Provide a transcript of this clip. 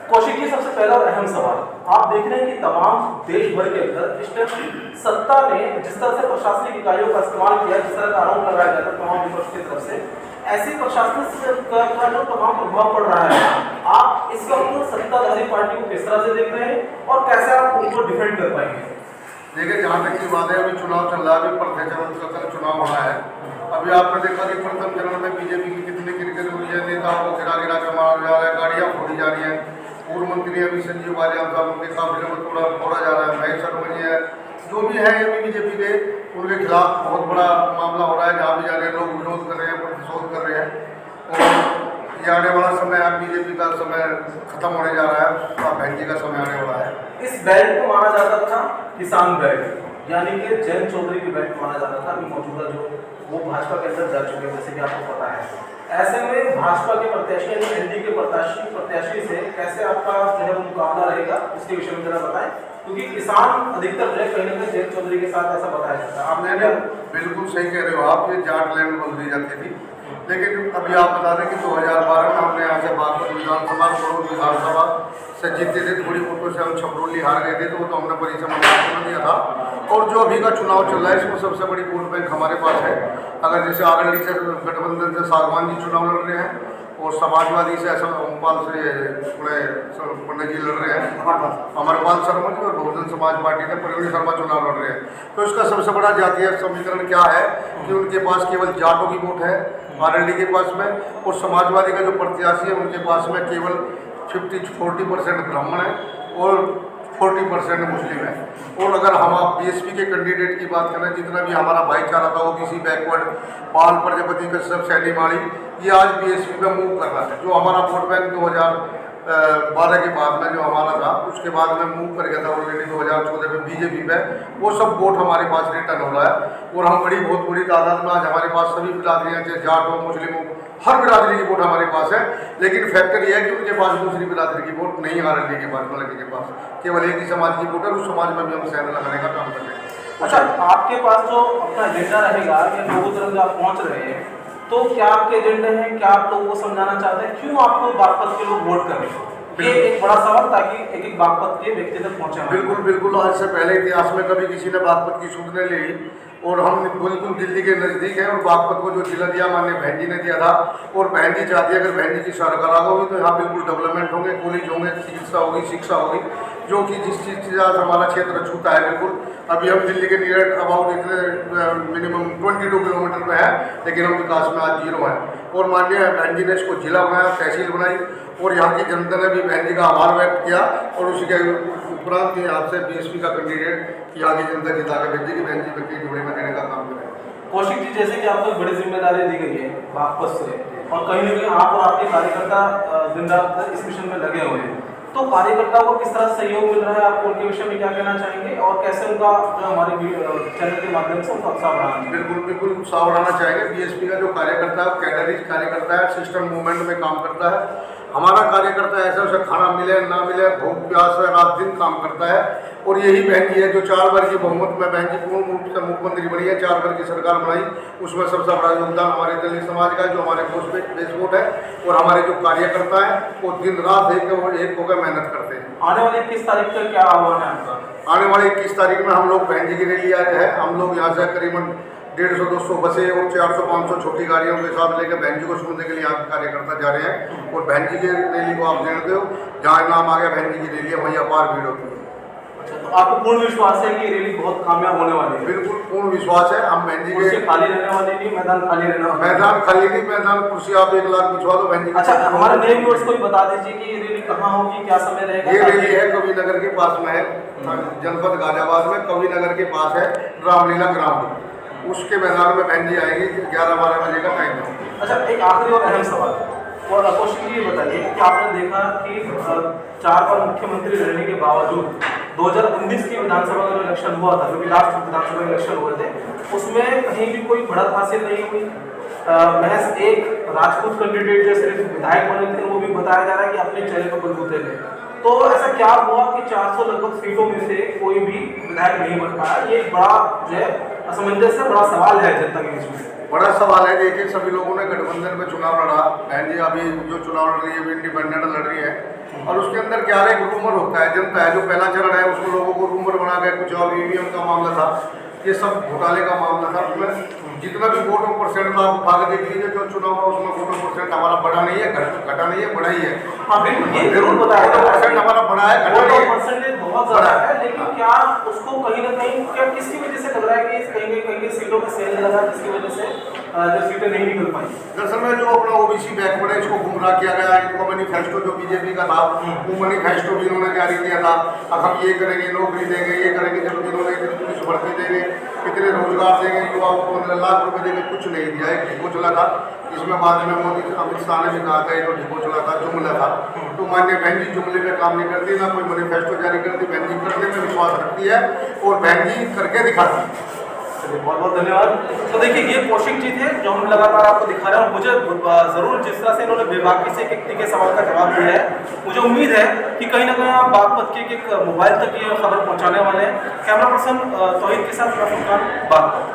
कौशिक जी, सबसे पहला और अहम सवाल, आप देख रहे हैं कि तमाम देश भर के अंदर इस टाइम सत्ता ने जिस तरह से प्रशासनिक इकाइयों का इस्तेमाल किया, जिस तरह का आरोप लगाया जाता है तमाम विपक्ष की तरफ से, ऐसे प्रशासनिक का जो तमाम प्रभाव पड़ रहा है, आप इस वक्त सत्ताधारी पार्टी को किस तरह से देख रहे हैं और कैसे आप उनको डिफेंड कर पाएंगे? देखिए, जहाँ तक की बात है, अभी चुनाव चल रहा है, अभी प्रथम चरण का चुनाव हो रहा है। अभी आपने देखा कि प्रथम चरण में बीजेपी की कितनी किरकिरी हुई है, नेताओं को गिरा गिरा के मारा जा रहा है, गाड़ियाँ फोड़ी जा रही हैं। पूर्व मंत्री अभी संजीव बालियान साहब उनके काफिले में थोड़ा फोड़ा जा रहा है, महेश शर्मा है, जो भी है अभी बीजेपी के, उनके खिलाफ बहुत बड़ा मामला हो रहा है। जहाँ भी जा रहे हैं लोग विरोध कर रहे हैं, प्रतिशोध कर रहे हैं। और ये आने वाला समय अब बीजेपी का समय खत्म होने जा रहा है, अब बहन जी का समय आने वाला है। इस बैल्ट को माना जाता था किसान बैल्ट, यानी कि जयंत चौधरी की बैल्ट माना जाता था। अभी मौजूदा जो वो भाजपा के अंदर जा चुके हैं, जैसे कि आपको पता है। ऐसे में भाजपा के प्रत्याशी यानी एनडीए के प्रत्याशी से कैसे आपका जो है मुकाबला रहेगा, उसके विषय में जरा बताएं, क्योंकि किसान अधिकतर जो है कहीं ना कहीं जयंत चौधरी के साथ ऐसा बताया जाता है। आपने बिल्कुल सही कह रहे हो आप, ये जाट लैंड बोल दी जाती थी। लेकिन अभी आप बता दें कि 2012 में हमने यहाँ से बागपत विधानसभा, करोड़ विधानसभा से जीते थे। थोड़ी वोटों से हम छपरोली हार गए थे, तो वो तो हमने परिसर में दिया था। और जो अभी का चुनाव चल रहा है, इसमें सबसे बड़ी वोट बैंक हमारे पास है। अगर जैसे आरएलडी से गठबंधन से सागवान जी चुनाव लड़ रहे हैं, और समाजवादी से ओमपाल से पंडित जी लड़ रहे हैं, अमरपाल शर्मा जी, और बहुजन समाज पार्टी से प्रवीण शर्मा चुनाव लड़ रहे हैं। तो इसका सबसे बड़ा जातीय समीकरण क्या है कि उनके पास केवल जाटों की वोट है आरएलडी के पास में, और समाजवादी का जो प्रत्याशी है उनके पास में केवल 40% ब्राह्मण है और 40% मुस्लिम है। और अगर हम आप बीएसपी के कैंडिडेट की बात करें, जितना भी हमारा भाईचारा था, ओबीसी बैकवर्ड, पाल प्रजापति कश्यप सैनी माड़ी, ये आज बीएसपी पे मूव कर रहा है। जो हमारा वोट बैंक 2012 के बाद में जो हमारा था, उसके बाद में मूव कर गया था ऑलरेडी 2014 में बीजेपी पे, वो सब वोट हमारे पास रिटर्न हो रहा है। और हम बहुत बड़ी तादाद में आज हमारे पास सभी बिरादरियाँ, चाहे जाट हो, मुस्लिम हो, हर बिरादरी की वोट हमारे पास है। लेकिन फैक्टर यह है कि उनके पास दूसरी बिरादरी की वोट नहीं है, आरएलडी के पास, मलकी के पास केवल एक ही समाज की वोट है। उस समाज में भी हम सहन लगाने का काम कर रहे हैं। अच्छा, आपके पास जो अपना एजेंडा रहेगा या लोगों तक आप पहुँच रहे हैं, तो क्या आपके एजेंडे हैं, क्या आप लोगों को समझाना चाहते हैं, क्यों आपको बागपत के लोग वोट करें? ये एक बड़ा सवाल, ताकि एक एक बागपत के व्यक्ति तक पहुँचे। बिल्कुल बिल्कुल, आज से पहले इतिहास में कभी किसी ने बागपत की सूद नहीं ली। और हम बिल्कुल दिल्ली के नज़दीक हैं, और बागपत को जो जिला दिया माननीय बहन जी ने दिया था, और बहन जी चाहती है अगर बहन जी की सरकार होगी तो यहाँ बिल्कुल डेवलपमेंट होंगे, कॉलेज होंगे, चिकित्सा होगी, शिक्षा होगी, जो कि जिस चीज़ से हमारा क्षेत्र छूता है। बिल्कुल अभी हम दिल्ली के नियर अबाउट इतने मिनिमम 22 किलोमीटर में है, लेकिन हम विकास में आज 0 है। और माननीय बहन जी ने इसको जिला बनाया, तहसील बनाई, और यहाँ की जनता ने भी बहन जी का आभार व्यक्त किया। और उसके उपरांत यहाँ से बीएसपी का कैंडिडेट यहाँ की जनता जिता के भेजी कि बहन जी की जोड़ी में देने का काम करें। कौशिक जी, जैसे कि आपको बड़ी जिम्मेदारी दी गई है बागपत से, और कहीं ना कहीं आप और आपके कार्यकर्ता दिन रात इस मिशन में लगे हुए हैं, तो कार्यकर्ताओं को किस तरह सहयोग मिल रहा है, आप उनके विषय में क्या कहना चाहेंगे, और कैसे उनका जो हमारे चैनल के माध्यम से उनका उत्साह बढ़ाना? बिल्कुल बिल्कुल उत्साह बढ़ाना चाहेंगे। बीएसपी का जो कार्यकर्ता है, कैडरिस्ट कार्यकर्ता है, सिस्टम मूवमेंट में काम करता है। हमारा कार्यकर्ता ऐसा, उसे खाना मिले ना मिले, भूख प्यास है, रात दिन काम करता है। और यही बहन जी है जो 4 बार की बहुमत में बहन जी पूर्ण रूप से मुख्यमंत्री बनी है, 4 बार की सरकार बनाई। उसमें सबसे बड़ा योगदान हमारे दलित समाज का, जो हमारे बेसवोट है, और हमारे जो कार्यकर्ता है, वो दिन रात एक होकर मेहनत करते हैं। आने वाली 21 तारीख का क्या आह्वान है आपका? आने वाली 21 तारीख में हम लोग बहन जी की रैली आ रहे हैं। हम लोग यहाँ से करीबन 150-200 बसें और 400-500 छोटी गाड़ियों के साथ लेकर बहन जी को सुनने के लिए यहाँ कार्यकर्ता जा रहे हैं। और बहन जी की रैली को आप जानते हो, जहाँ नाम आ गया बहन जी की रैली है, वहीं अपार भीड़ होती है। अच्छा, तो आपको पूर्ण विश्वास है कि रैली बहुत कामयाब होने वाली है? बिल्कुल पूर्ण विश्वास है। हम बहन जी के खाली रहने वाली नहीं, मैदान खाली रहने वाला, मैदान खाली नहीं, मैदान कुर्सी आप 1 लाख बिछवा दो बहन जी। अच्छा, हमारे नए व्यूअर्स को भी बता दीजिए कि ये रैली कहाँ होगी, क्या समय रहेगा? ये रैली है कवि नगर के पास में है, जनपद गाजियाबाद में कवि नगर के पास है, रामलीला ग्राउंड, उसके मैदान में बहन जी आएगी। 11-12 बजे का टाइम है। अच्छा, एक आखिरी और अहम सवाल, और कौशिक जी बताइए कि आपने देखा कि 4 बार मुख्यमंत्री रहने के बावजूद 2019 की विधानसभा का जो इलेक्शन हुआ था, जो कि लास्ट विधानसभा इलेक्शन हुए थे, उसमें कहीं भी कोई बढ़त हासिल नहीं हुई। महज एक राजपूत कैंडिडेट जो सिर्फ विधायक बने थे, वो भी बताया जा रहा है कि अपने चेहरे पर बलबूते थे। तो ऐसा क्या हुआ कि 400 लगभग सीटों में से कोई भी विधायक नहीं बन पाया? ये बड़ा जो है असमंजस है, बड़ा सवाल है जनता के बीच में। बड़ा सवाल है। देखिए सभी लोगों ने गठबंधन में चुनाव लड़ा, बहन जी अभी जो चुनाव लड़ रही है वो इंडिपेंडेंट लड़ रही है, और उसके अंदर क्या है, एक रूमर होता है, जनता है जो पहला चरण है उसको लोगों को रूमर बना के कुछ और ईवीएम का मामला था, ये सब घोटाले का मामला था। उसमें जितना भी वोटों परसेंट था आप भाग देख लीजिए, जो चुनाव हुआ उसमें वोटों परसेंट हमारा बढ़ा नहीं है, घटा नहीं है, बढ़ा ही है। हाँ बिल्कुल, ये जरूर बताया वोटों परसेंट हमारा बढ़ा है, घटा नहीं है। परसेंटेज बहुत ज्यादा है, लेकिन क्या उसको कहीं ना कहीं क्या किसकी वजह से लग रहा है कि कहीं सीटों में सेल लगा, जिसकी वजह से जो सीटें नहीं निकल पाई? दरअसल में जो अपना ओबीसी बैकवर्ड है इसको गुमराह किया गया, इनको मैनिफेस्टो जो बीजेपी का था वो मैनिफेस्टो भी इन्होंने जारी किया था, अब हम ये करेंगे, नौकरी देंगे, ये करेंगे, जब इन्होंने इतनी पुलिस भर्ती देंगे, इतने रोजगार देंगे, युवाओं को 15 लाख रुपए देंगे, कुछ नहीं दिया। एक ढिकोचला था, इसमें बाद में मोदी अमित शाह ने भी कहा था, जो ढिकोचला था, जुमला था, तो मान्य बहन जी जुमले में काम नहीं करती, ना कोई मैनिफेस्टो जारी करती, बहन जी करने में विश्वास रखती है और बहन जी करके दिखाती है। बहुत बहुत धन्यवाद। तो देखिए ये कौशिक जी थे जो हम लगातार आपको दिखा रहे हैं, मुझे जरूर जिस तरह से इन्होंने बेबाकी से एक के सवाल का जवाब दिया है, मुझे उम्मीद है कि कहीं ना कहीं आप बागपत के एक मोबाइल तक ये खबर पहुंचाने वाले हैं। कैमरा पर्सन तौहीद के साथ मैं फुरकान बात करता हूं।